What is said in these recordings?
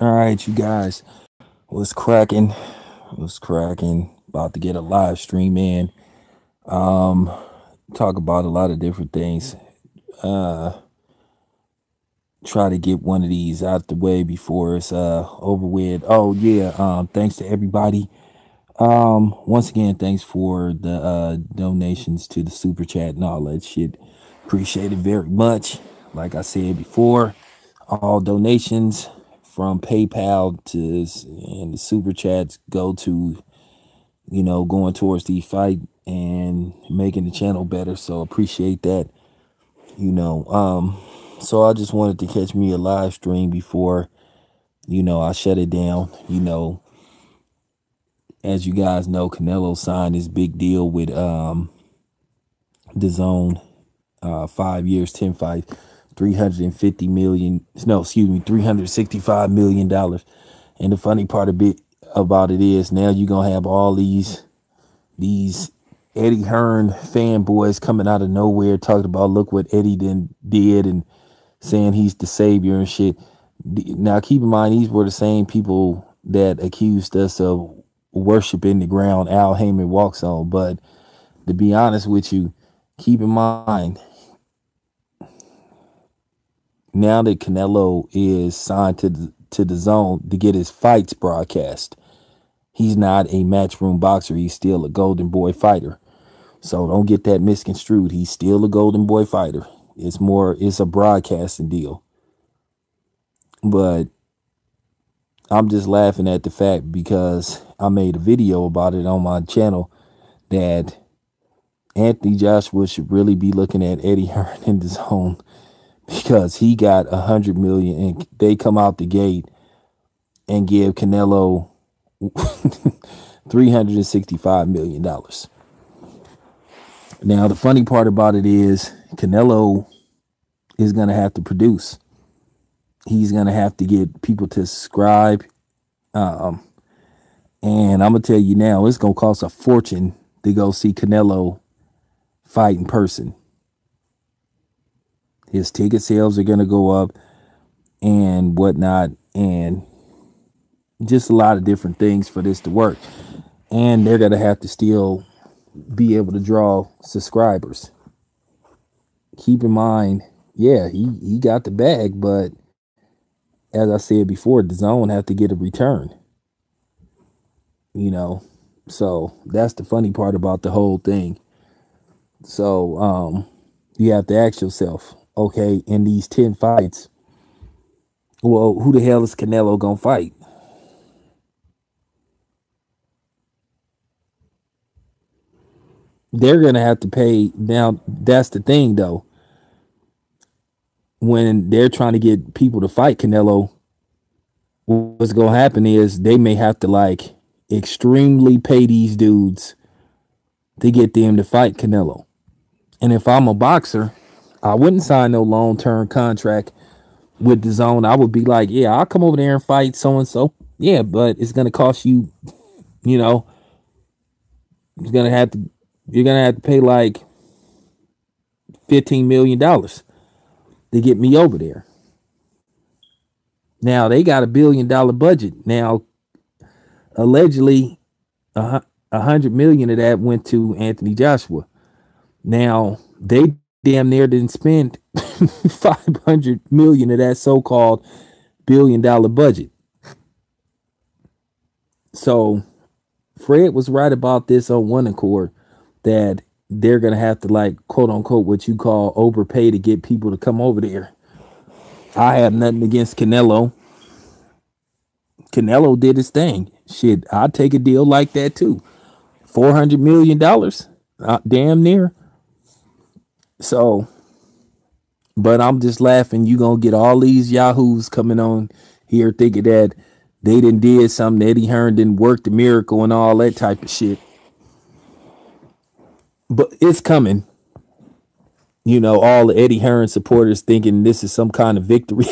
All right, you guys, what's cracking? What's cracking? About to get a live stream in. Um, Talk about a lot of different things. Uh, Try to get one of these out the way before it's over with. Oh yeah. Thanks to everybody. Once again, thanks for the donations to the super chat and all that shit. Appreciate it very much. Like I said before, all donations from PayPal to and the super chats go to going towards the fight and making the channel better. So appreciate that. So I just wanted to catch me a live stream before I shut it down. As you guys know, Canelo signed his big deal with Dazn, 5 years, 10 fights, 350 million. No, excuse me, $365 million. And the funny part about it is now you're gonna have all these Eddie Hearn fanboys coming out of nowhere talking about look what Eddie did and saying he's the savior and shit. Now keep in mind these were the same people that accused us of worshiping the ground Al Heyman walks on. But to be honest with you, keep in mind now that Canelo is signed to the Zone to get his fights broadcast, he's not a matchroom boxer. He's still a golden boy fighter. So don't get that misconstrued. He's still a golden boy fighter. It's a broadcasting deal. But I'm just laughing at the fact because I made a video about it on my channel that Anthony Joshua should really be looking at Eddie Hearn in the Zone because he got 100 million and they come out the gate and give Canelo $365 million. Now, the funny part about it is Canelo is going to have to produce. He's going to have to get people to subscribe. And I'm going to tell you now, it's going to cost a fortune to go see Canelo fight in person. His ticket sales are going to go up and whatnot. And just a lot of different things for this to work. And they're going to have to still be able to draw subscribers. Keep in mind, yeah, he got the bag, but as I said before, the Zone have to get a return. So that's the funny part about the whole thing. So you have to ask yourself, okay, in these 10 fights, well, who the hell is Canelo gonna fight? They're going to have to pay. Now, that's the thing, though. When they're trying to get people to fight Canelo, what's going to happen is they may have to, extremely pay these dudes to get them to fight Canelo. And if I'm a boxer, I wouldn't sign no long-term contract with the Zone. I would be like, yeah, I'll come over there and fight so-and-so. Yeah, but it's going to cost you, it's going to have to, you're going to have to pay like $15 million to get me over there. Now, they got $1 billion budget. Now, allegedly, $100 million of that went to Anthony Joshua. Now, they damn near didn't spend $500 million of that so-called $1 billion budget. So, Fred was right about this on one accord, that they're going to have to quote unquote, what you call overpay to get people to come over there. I have nothing against Canelo. Canelo did his thing. Shit, I'd take a deal like that too. $400 million, damn near. So, but I'm just laughing. You going to get all these yahoos coming on here thinking that they did something. Eddie Hearn didn't work the miracle and all that type of shit. But it's coming. All the Eddie Hearn supporters thinking this is some kind of victory.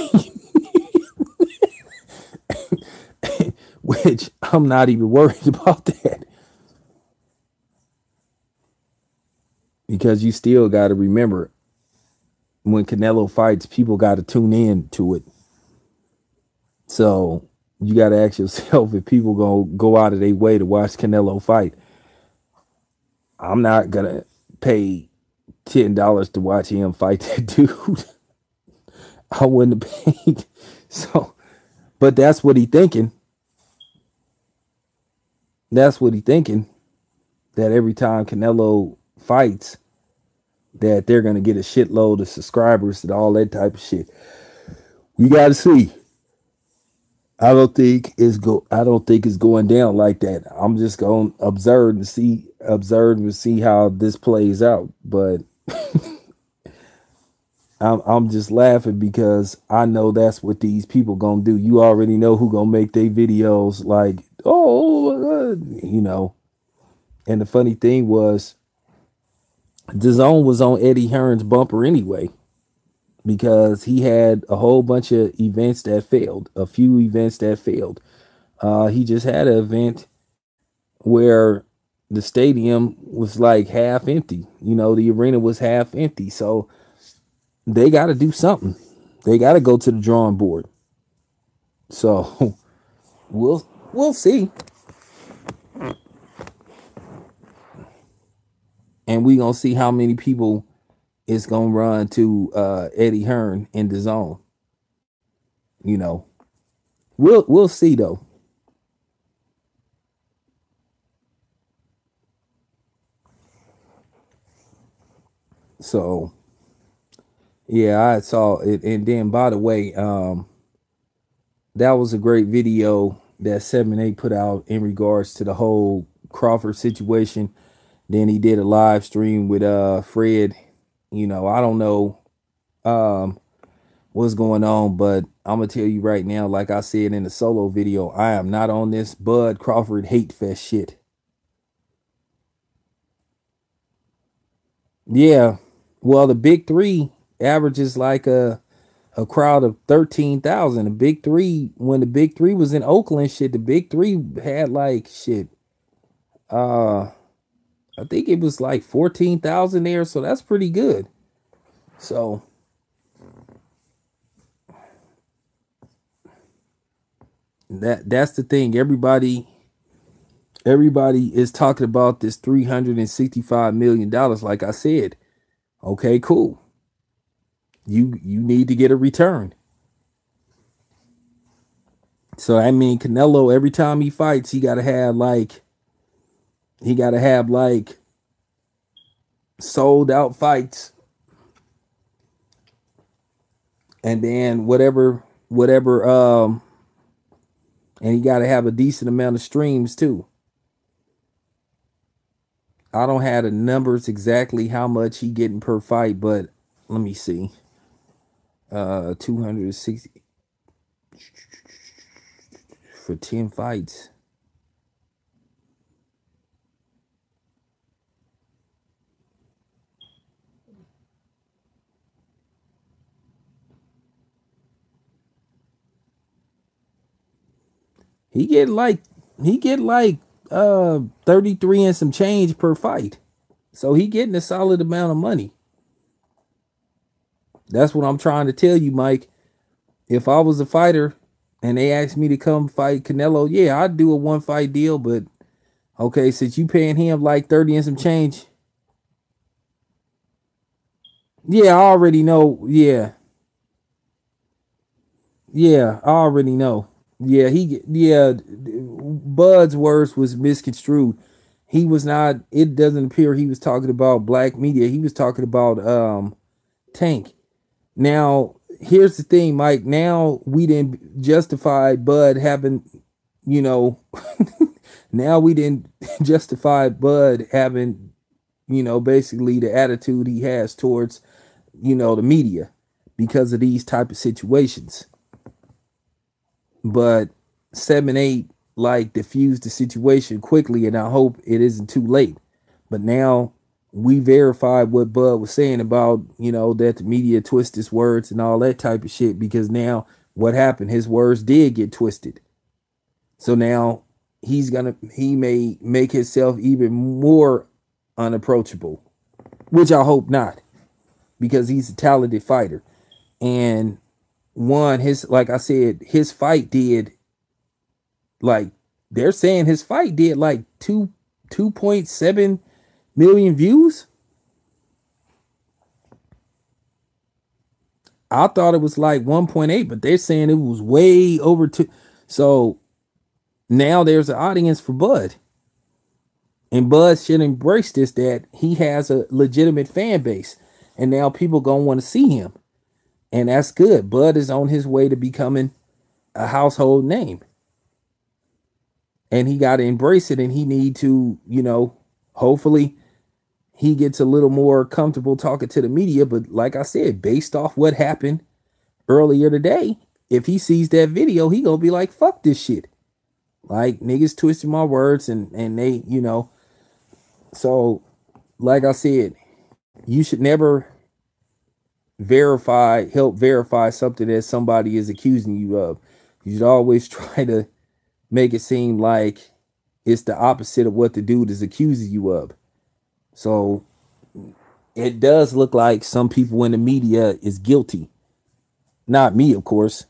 Which I'm not even worried about that. Because you still got to remember, when Canelo fights, people got to tune in to it. So you got to ask yourself if people gonna go out of their way to watch Canelo fight. I'm not gonna pay $10 to watch him fight that dude. I wouldn't have paid. So, but that's what he thinking. That's what he thinking. That every time Canelo fights, that they're gonna get a shitload of subscribers and all that type of shit. We gotta see. I don't think it's going down like that. I'm just going to observe and see how this plays out. But I'm just laughing because I know that's what these people gonna do. You already know who gonna make their videos like, oh, you know. And the funny thing was, Dazn was on Eddie Hearn's bumper anyway, because he had a whole bunch of events that failed, a few events that failed. He just had an event where the stadium was like half empty. You know, the arena was half empty. So they got to do something. They got to go to the drawing board. So we'll see. And we gonna see how many people is gonna run to Eddie Hearn in the zone. You know, we'll see though. So yeah, I saw it. And then by the way, that was a great video that 7-8 put out in regards to the whole Crawford situation. Then he did a live stream with Fred. You know, I don't know what's going on, but I'm gonna tell you right now, like I said in the solo video, I am not on this Bud Crawford hate fest shit. Yeah, well, the big three averages like a crowd of 13,000. The big three, when the big three was in Oakland, shit, the big three had like shit. I think it was like 14,000 there, so that's pretty good. So that's the thing. Everybody is talking about this $365 million. Like I said, okay, cool. You need to get a return. So I mean, Canelo, every time he fights, he gotta have like sold out fights, and then whatever and he got to have a decent amount of streams too. I don't have the numbers exactly how much he getting per fight, but let me see. 260 for 10 fights. He get like 33 and some change per fight. So he getting a solid amount of money. That's what I'm trying to tell you, Mike. If I was a fighter and they asked me to come fight Canelo, yeah, I'd do a 1-fight deal, but okay, since you paying him like 30 and some change. Yeah, I already know. Yeah. Yeah, I already know. Yeah, Bud's words was misconstrued. He was not, it doesn't appear he was talking about black media. He was talking about Tank. Now, here's the thing, Mike. Now we didn't justify Bud having, you know, now we didn't justify Bud having, you know, basically the attitude he has towards, you know, the media because of these type of situations. But 7-8 like diffused the situation quickly, and I hope it isn't too late. But now we verified what Bud was saying about, you know, that the media twist his words and all that type of shit, because now what happened? His words did get twisted. So now he may make himself even more unapproachable, which I hope not, because he's a talented fighter. And one, like I said, his fight did Like they're saying his fight did like 2.7 million views. I thought it was like 1.8, but they're saying it was way over 2. So now there's an audience for Bud. And Bud should embrace this, that he has a legitimate fan base. And now people gonna want to see him. And that's good. Bud is on his way to becoming a household name. And he got to embrace it, and he need to, hopefully he gets a little more comfortable talking to the media. But like I said, based off what happened earlier today, if he sees that video, he gonna be like, fuck this shit. Like, niggas twisting my words, and they, so like I said, you should never help verify something that somebody is accusing you of. You should always try to make it seem like it's the opposite of what the dude is accusing you of. So it does look like some people in the media is guilty. Not me, of course.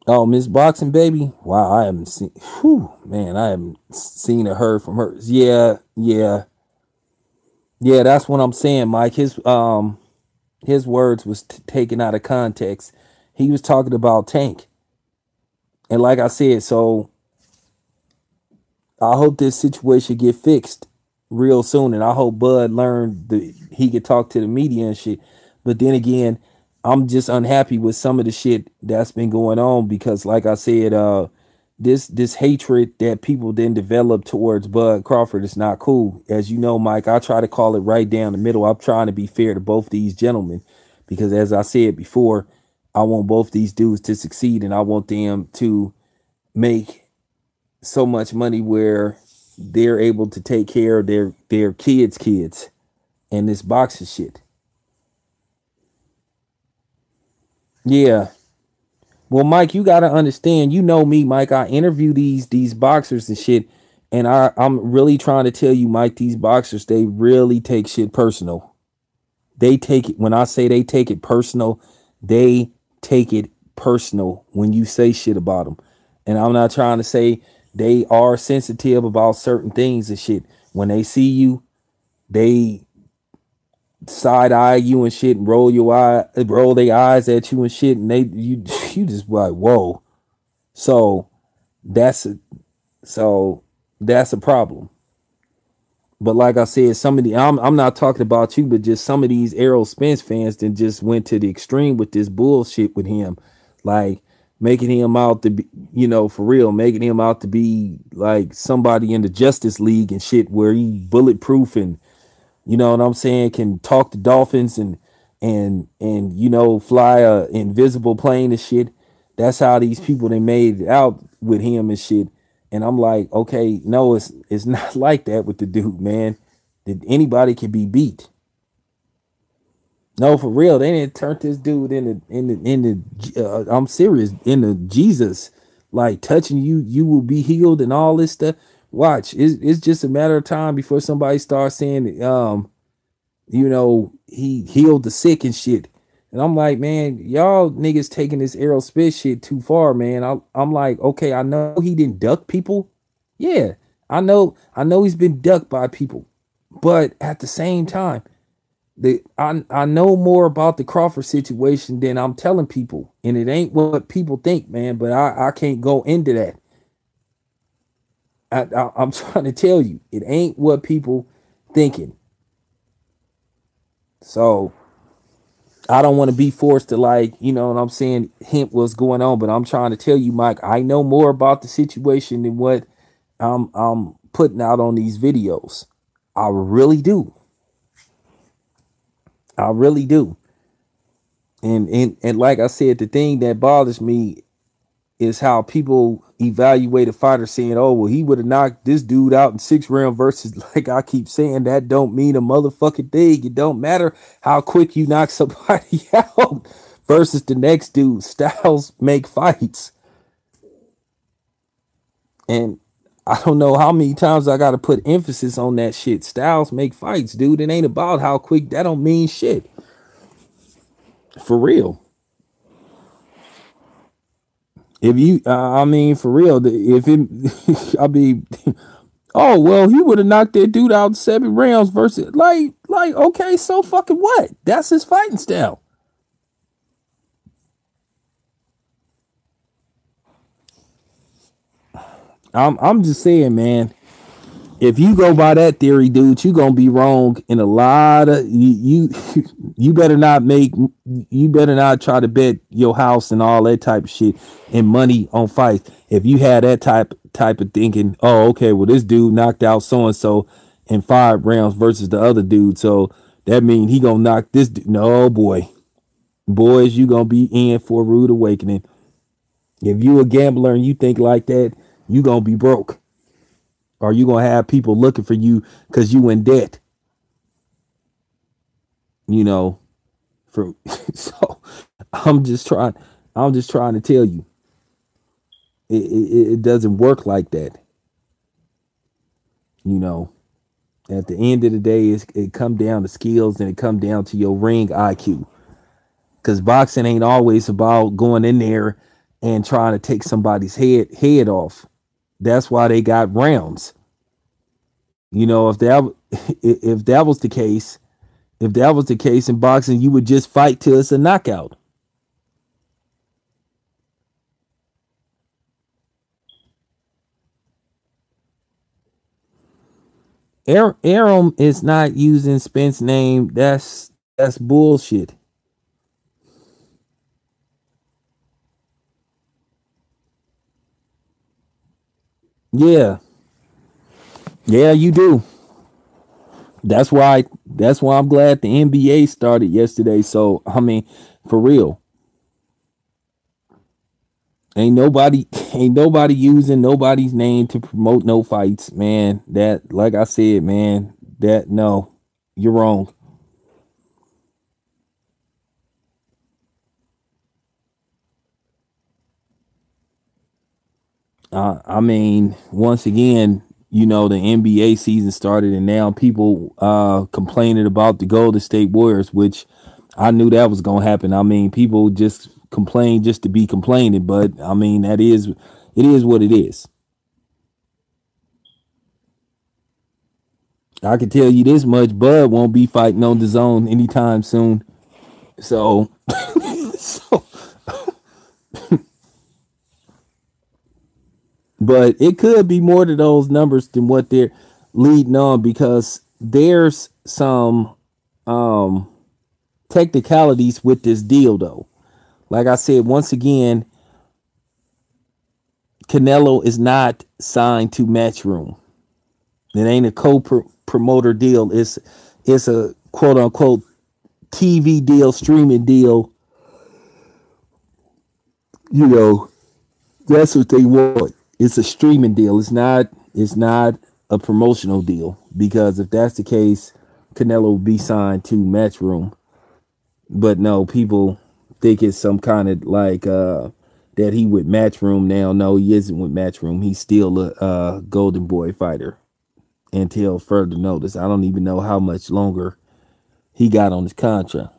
Oh, Miss Boxing Baby. Wow, I haven't seen. Whew, man, I haven't seen or heard from her. Yeah. That's what I'm saying, Mike. His words was taken out of context. He was talking about Tank, and like I said, so I hope this situation get fixed real soon, and I hope Bud learned that he could talk to the media and shit. But then again, I'm just unhappy with some of the shit that's been going on, because like I said, this hatred that people then develop towards Bud Crawford is not cool. As you know, Mike, I try to call it right down the middle. I'm trying to be fair to both these gentlemen, because as I said before, I want both these dudes to succeed, and I want them to make so much money where they're able to take care of their kids and this boxing shit. Yeah. Well, Mike, you got to understand, you know me, Mike, I interview these boxers and shit. And I'm really trying to tell you, Mike, these boxers, they really take shit personal. They take it, when I say they take it personal, they take it personal when you say shit about them. And I'm not trying to say they are sensitive about certain things and shit. When they see you, they side eye you and shit, and roll their eyes at you and shit, and you just like, whoa. So that's a problem. But like I said, I'm not talking about you, but just some of these Errol Spence fans then just went to the extreme with this bullshit with him, like making him out to be, for real, making him out to be like somebody in the Justice League and shit, where he bulletproof and, you know what I'm saying, can talk to dolphins and fly a invisible plane and shit. That's how these people, they made it out with him and shit. And I'm like, okay, no, it's not like that with the dude, man. That anybody can be beat. No, for real, they didn't turn this dude I'm serious, into Jesus, like touching you, you will be healed and all this stuff. Watch, it's just a matter of time before somebody starts saying, he healed the sick and shit. And I'm like, man, y'all niggas taking this Errol Spence shit too far, man. I'm like, okay, I know he didn't duck people. Yeah, I know he's been ducked by people. But at the same time, I know more about the Crawford situation than I'm telling people. And it ain't what people think, man. But I can't go into that. I'm trying to tell you, it ain't what people thinking. So I don't want to be forced to, like, you know what I'm saying, hint what's going on, but I'm trying to tell you, Mike, I know more about the situation than what I'm putting out on these videos. I really do. I really do. And like I said, the thing that bothers me is how people evaluate a fighter saying, oh, well, he would have knocked this dude out in 6 rounds versus, like I keep saying, that don't mean a motherfucking thing. It don't matter how quick you knock somebody out versus the next dude. Styles make fights. And I don't know how many times I got to put emphasis on that shit. Styles make fights, dude. It ain't about how quick. That don't mean shit. For real. If you, I mean, for real, if it, I mean, oh well, he would have knocked that dude out in 7 rounds versus okay, so fucking what? That's his fighting style. I'm just saying, man. If you go by that theory, dude, you gonna be wrong in a lot of you better not make you better not try to bet your house and all that type of shit and money on fights. If you had that type of thinking, oh, okay, well this dude knocked out so and so in 5 rounds versus the other dude, so that means he gonna knock this dude. No, boys, you gonna be in for a rude awakening. If you a gambler and you think like that, you gonna be broke. Or you gonna have people looking for you because you in debt. You know, for so I'm just trying. I'm just trying to tell you, it doesn't work like that. You know, at the end of the day, it come down to skills and it come down to your ring IQ. Because boxing ain't always about going in there and trying to take somebody's head off. That's why they got rounds. You know, if that was the case, if that was the case in boxing, you would just fight till it's a knockout. Aram is not using Spence's name. That's bullshit. Yeah, yeah, you do. That's why I'm glad the NBA started yesterday. So I mean, for real, ain't nobody ain't nobody using nobody's name to promote no fights, man. That like I said, man, that no, you're wrong. I mean, once again, you know, the NBA season started, and now people complaining about the Golden State Warriors, which I knew that was gonna happen. I mean, people just complain just to be complaining, but I mean, it is what it is. I can tell you this much: Bud won't be fighting on the zone anytime soon. So, so, but it could be more to those numbers than what they're leading on because there's some um technicalities with this deal though. Like I said, once again, Canelo is not signed to Matchroom. It ain't a co-promoter deal. It's a quote unquote TV deal, streaming deal. You know, that's what they want. It's a streaming deal. It's not a promotional deal because if that's the case, Canelo will be signed to Matchroom. But no, people think it's some kind of like that he with Matchroom now. No, he isn't with Matchroom. He's still a Golden Boy fighter until further notice. I don't even know how much longer he got on his contract.